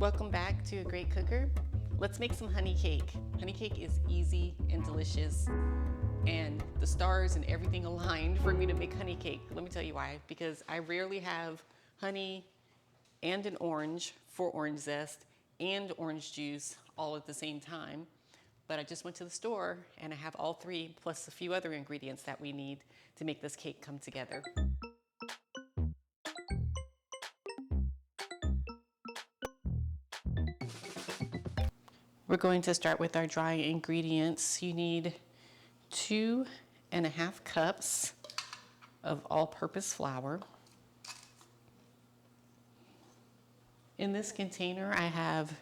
Welcome back to A Great Cooker. Let's make some honey cake. Honey cake is easy and delicious, and the stars and everything aligned for me to make honey cake. Let me tell you why. Because I rarely have honey and an orange for orange zest and orange juice all at the same time. But I just went to the store and I have all three plus a few other ingredients that we need to make this cake come together. We're going to start with our dry ingredients. You need 2.5 cups of all-purpose flour. In this container, I have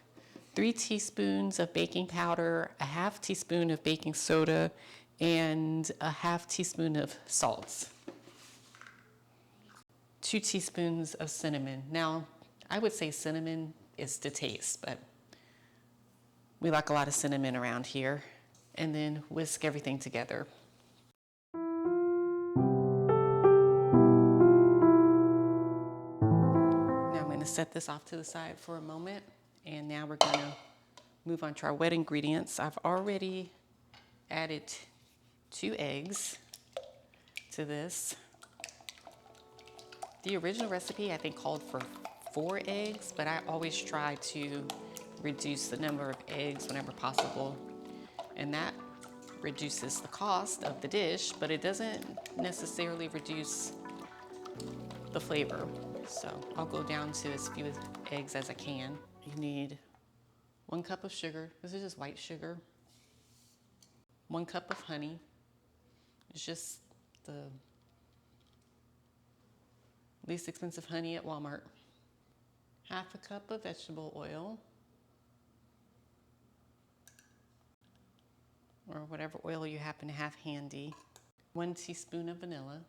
3 teaspoons of baking powder, a half teaspoon of baking soda, and a half teaspoon of salt. 2 teaspoons of cinnamon. Now, I would say cinnamon is to taste, but we like a lot of cinnamon around here. And then whisk everything together. Now I'm going to set this off to the side for a moment. And now we're going to move on to our wet ingredients. I've already added 2 eggs to this. The original recipe I think called for 4 eggs, but I always try to reduce the number of eggs whenever possible. And that reduces the cost of the dish, but it doesn't necessarily reduce the flavor. So I'll go down to as few eggs as I can. You need 1 cup of sugar. This is just white sugar. 1 cup of honey. It's just the least expensive honey at Walmart. 1/2 cup of vegetable oil, or whatever oil you happen to have handy. 1 teaspoon of vanilla.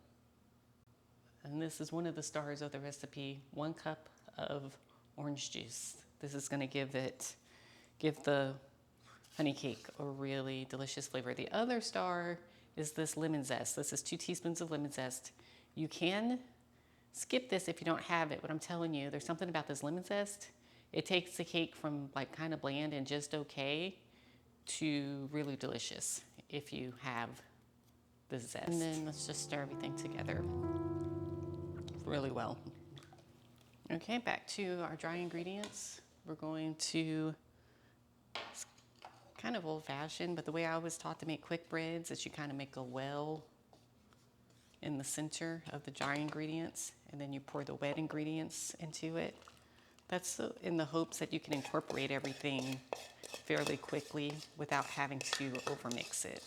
And this is one of the stars of the recipe, 1 cup of orange juice. This is gonna give the honey cake a really delicious flavor. The other star is this lemon zest. This is 2 teaspoons of lemon zest. You can skip this if you don't have it, but I'm telling you, there's something about this lemon zest. It takes the cake from like kind of bland and just okay to really delicious if you have the zest. And then let's just stir everything together really well. Okay, back to our dry ingredients. We're going to, it's kind of old-fashioned, but the way I was taught to make quick breads is you kind of make a well in the center of the dry ingredients, and then you pour the wet ingredients into it. That's in the hopes that you can incorporate everything fairly quickly without having to overmix it.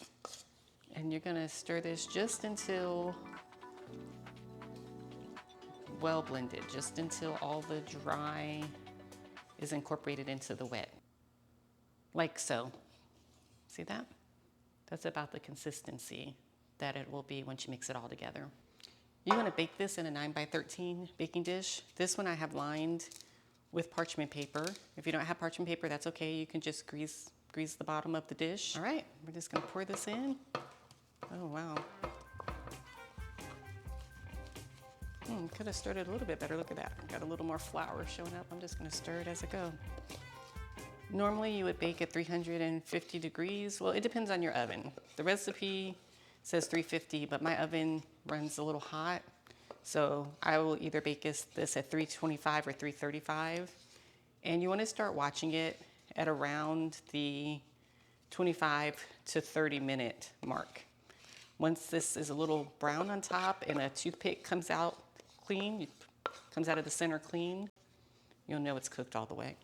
And you're gonna stir this just until well blended, just until all the dry is incorporated into the wet. Like so. See that? That's about the consistency that it will be once you mix it all together. You wanna bake this in a 9x13 baking dish. This one I have lined with parchment paper. If you don't have parchment paper, that's okay. You can just grease the bottom of the dish. All right, we're just gonna pour this in. Oh, wow. Could have stirred it a little bit better. Look at that. Got a little more flour showing up. I'm just gonna stir it as I go. Normally you would bake at 350 degrees. Well, it depends on your oven. The recipe says 350, but my oven runs a little hot. So I will either bake this at 325 or 335. And you want to start watching it at around the 25 to 30 minute mark. Once this is a little brown on top and a toothpick comes out clean, comes out of the center clean, you'll know it's cooked all the way.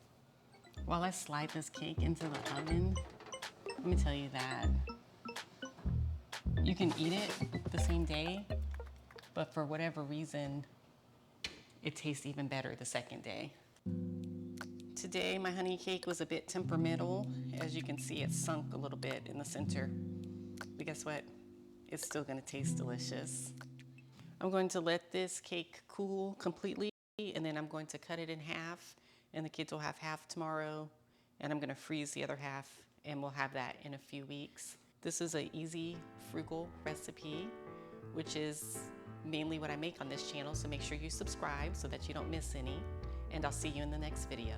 While I slide this cake into the oven, let me tell you that you can eat it the same day, but for whatever reason, it tastes even better the second day. Today, my honey cake was a bit temperamental. As you can see, it sunk a little bit in the center. But guess what? It's still gonna taste delicious. I'm going to let this cake cool completely, and then I'm going to cut it in half, and the kids will have half tomorrow, and I'm gonna freeze the other half, and we'll have that in a few weeks. This is an easy, frugal recipe, which is mainly what I make on this channel, so make sure you subscribe so that you don't miss any, and I'll see you in the next video.